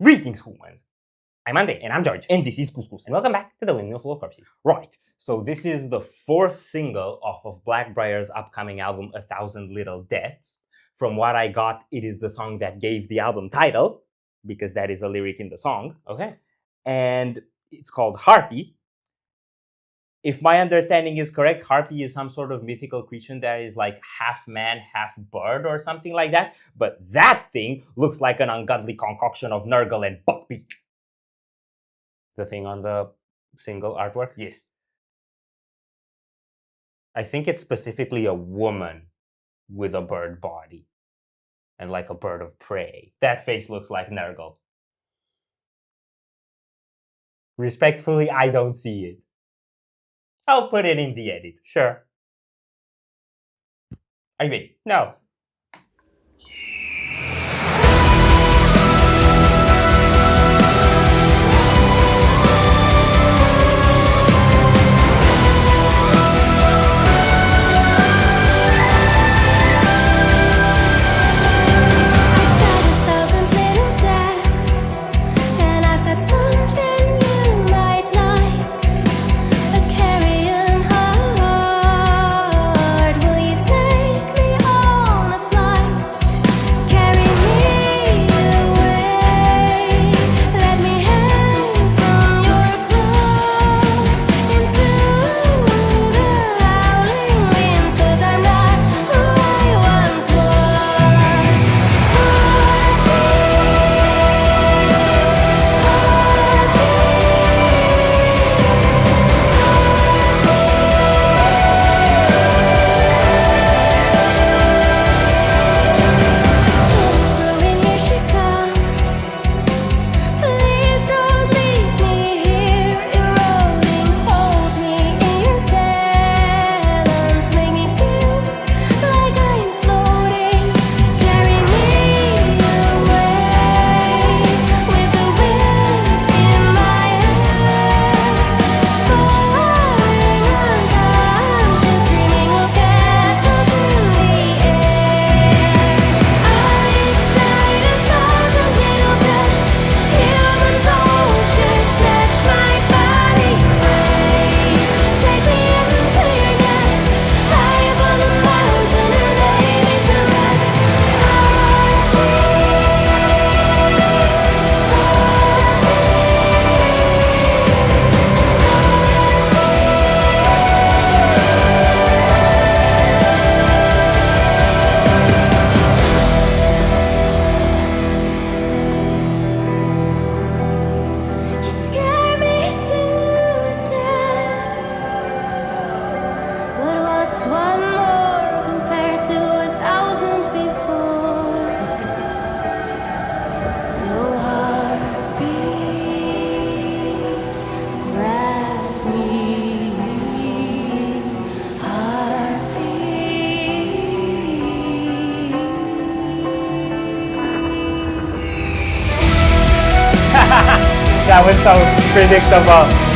Greetings, humans. I'm Andy. And I'm George. And this is Couscous. And welcome back to the Windmill Full of Corpses. Right, so this is the fourth single off of Blackbriar's upcoming album, 1,000 Little Deaths. From what I got, it is the song that gave the album title, because that is a lyric in the song. Okay. And it's called Harpy. If my understanding is correct, Harpy is some sort of mythical creature that is like half man, half bird or something like that. But that thing looks like an ungodly concoction of Nergal and Buckbeak. The thing on the single artwork? Yes. I think it's specifically a woman with a bird body and like a bird of prey. That face looks like Nergal. Respectfully, I don't see it. I'll put it in the edit, sure. I mean, no. That was so predictable.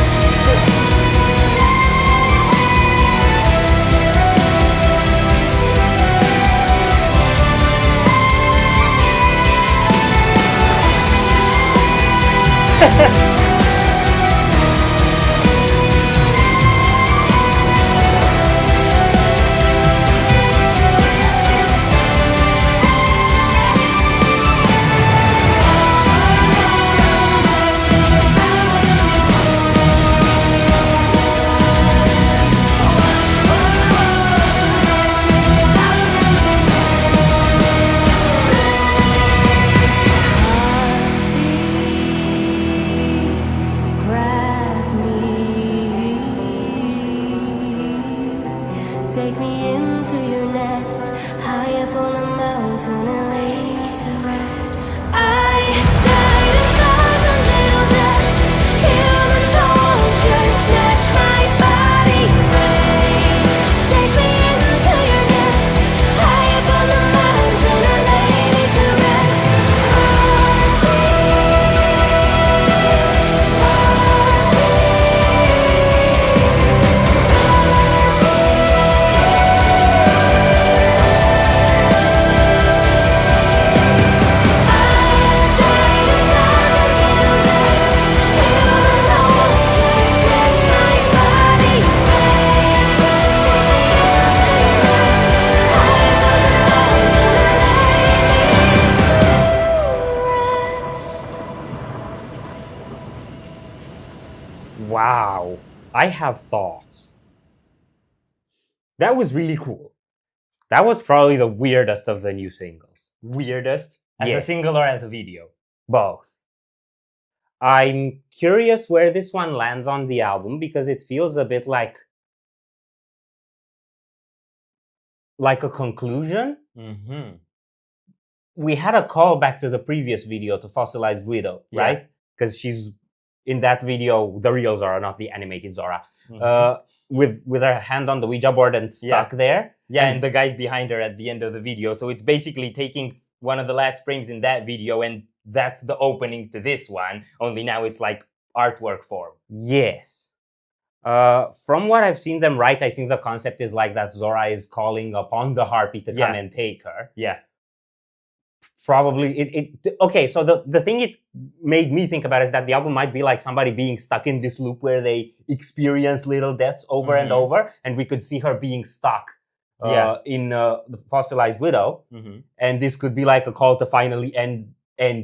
Wow. I have thoughts. That was really cool. That was probably the weirdest of the new singles. Weirdest? As a Yes. single or as a video? Both. I'm curious where this one lands on the album because it feels a bit like a conclusion. Mm-hmm. We had a callback to the previous video to Fossilized Widow, Yeah. right? Because she's in that video, the real Zora, not the animated Zora, with her hand on the Ouija board and stuck there. Yeah, and the guy's behind her at the end of the video. So it's basically taking one of the last frames in that video, and that's the opening to this one. Only now it's like artwork form. Yes. From what I've seen them write, I think the concept is like that Zora is calling upon the Harpy to come and take her. Yeah. Probably okay, so the thing it made me think about is that the album might be like somebody being stuck in this loop where they experience little deaths over and over, and we could see her being stuck in the Fossilized Widow, and this could be like a call to finally end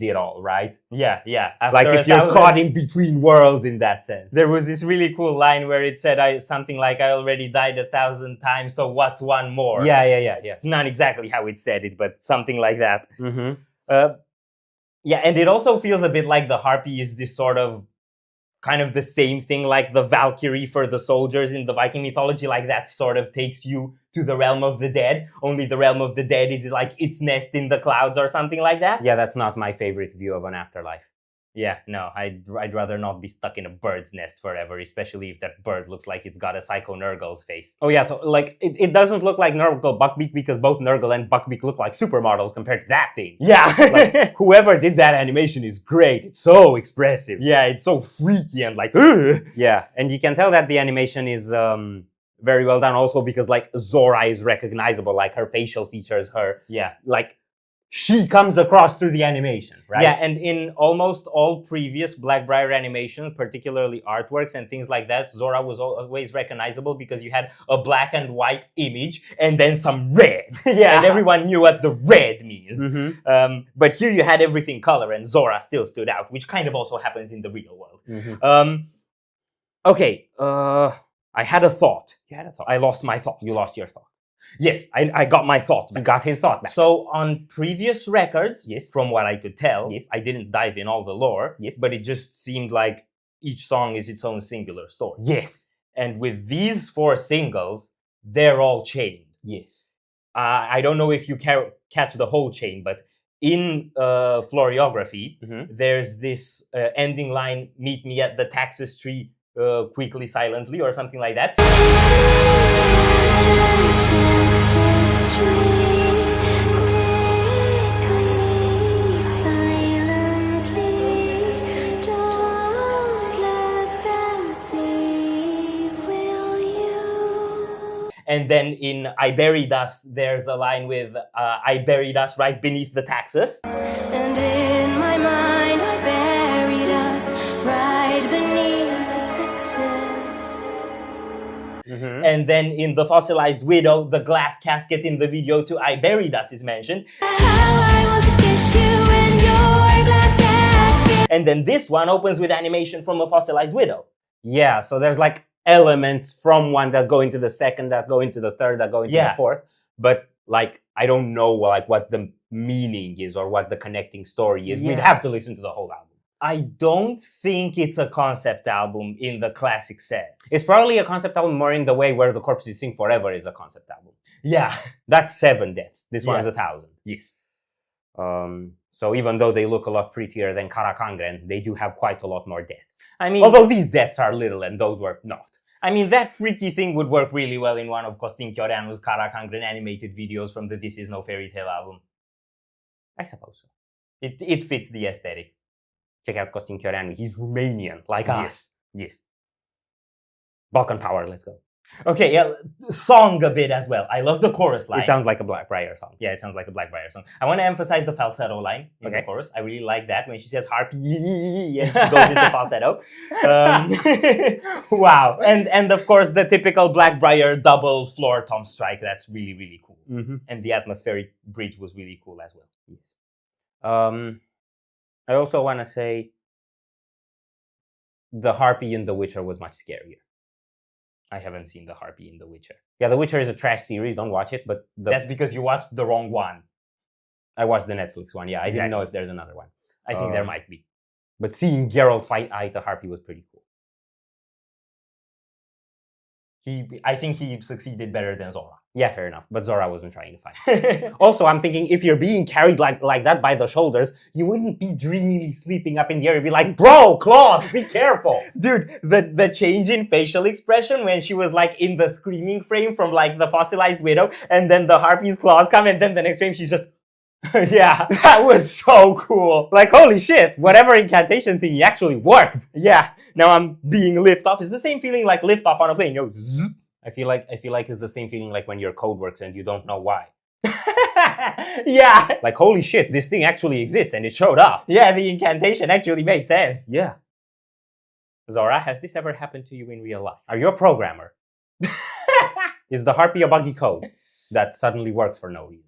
it all, right? Yeah. After like if you're caught in between worlds in that sense. There was this really cool line where it said something like, I already died 1,000 times, so what's one more? Yeah. It's not exactly how it said it, but something like that. Mm-hmm. Yeah, and it also feels a bit like the Harpy is this sort of kind of the same thing like the Valkyrie for the soldiers in the Viking mythology, like that sort of takes you to the realm of the dead, only the realm of the dead is like its nest in the clouds or something like that. Yeah, that's not my favorite view of an afterlife. Yeah, no, I'd rather not be stuck in a bird's nest forever, especially if that bird looks like it's got a Psycho Nergal's face. Oh yeah, so like it doesn't look like Nergal Buckbeak because both Nergal and Buckbeak look like supermodels compared to that thing. Yeah. Like, whoever did that animation is great. It's so expressive. Yeah, it's so freaky and like, ugh. Yeah, and you can tell that the animation is very well done also because like Zora is recognizable, like her facial features, like she comes across through the animation, right? Yeah, and in almost all previous Blackbriar animations, particularly artworks and things like that, Zora was always recognizable because you had a black and white image and then some red. Yeah. And everyone knew what the red means. Mm-hmm. But here you had everything color and Zora still stood out, which kind of also happens in the real world. Mm-hmm. Okay, I had a thought. You had a thought. I lost my thought. You lost your thought. Yes, I got my thought back. He got his thought back. So on previous records, yes, from what I could tell, yes, I didn't dive in all the lore, yes, but it just seemed like each song is its own singular story. Yes. And with these 4 singles, they're all chained. Yes. I don't know if you catch the whole chain, but in Floriography, there's this ending line, meet me at the Taxus tree quickly, silently, or something like that. And then in I Buried Us, there's a line with I buried us right beneath the Taxus. And in my mind, I buried us right beneath the Taxus. And then in The Fossilized Widow, the glass casket in the video to I Buried Us is mentioned. And then this one opens with animation from A Fossilized Widow. Yeah, so there's like elements from one that go into the second, that go into the third, that go into the fourth. But like, I don't know like what the meaning is or what the connecting story is. We'd have to listen to the whole album. I don't think it's a concept album in the classic sense. It's probably a concept album more in the way where The Corpses Sing Forever is a concept album. Yeah. That's 7 deaths. This one is 1,000. Yes. So even though they look a lot prettier than Karakangren, they do have quite a lot more deaths. I mean, although these deaths are little and those were not. I mean, that freaky thing would work really well in one of Costin Chiorano's Karakangren animated videos from the This Is No Fairy Tale album. I suppose so. It fits the aesthetic. Check out Costin Chiorano. He's Romanian, like us. Yes. Balkan Power, let's go. Okay, yeah, song a bit as well. I love the chorus line. It sounds like a Blackbriar song. Yeah, it sounds like a Blackbriar song. I want to emphasize the falsetto line in the chorus. I really like that when she says Harpy and she goes into falsetto. Wow. And of course, the typical Blackbriar double floor tom strike. That's really, really cool. And the atmospheric bridge was really cool as well. Yes. I also want to say the Harpy in The Witcher was much scarier. I haven't seen the Harpy in The Witcher. Yeah, The Witcher is a trash series. Don't watch it. But That's because you watched the wrong one. I watched the Netflix one. Yeah, I didn't Exactly. know if there's another one. I think there might be. But seeing Geralt fight the Harpy was pretty cool. I think he succeeded better than Zora. Yeah, fair enough. But Zora wasn't trying to fight. Also, I'm thinking if you're being carried like that by the shoulders, you wouldn't be dreamily sleeping up in the air. You'd be like, bro, Claude, be careful. Dude, the change in facial expression when she was like in the screaming frame from like the fossilized widow, and then the Harpy's claws come, and then the next frame she's just, Yeah, that was so cool. like holy shit, whatever incantation thing actually worked. Yeah, now I'm being lift off. It's the same feeling like lift off on a plane. You know, zzz. I feel like it's the same feeling like when your code works and you don't know why. Yeah, Like holy shit, this thing actually exists and it showed up. yeah, the incantation actually made sense. Yeah. Zora, has this ever happened to you in real life? Are you a programmer? Is the Harpy a buggy code that suddenly works for no reason?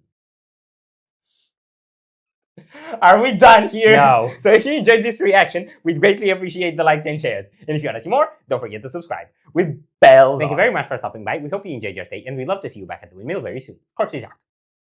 Are we done here? No. So if you enjoyed this reaction, we'd greatly appreciate the likes and shares. And if you want to see more, don't forget to subscribe with bells Thank you on. very much for stopping by. We hope you enjoyed your stay and we'd love to see you back at the Windmill very soon. Corpses out.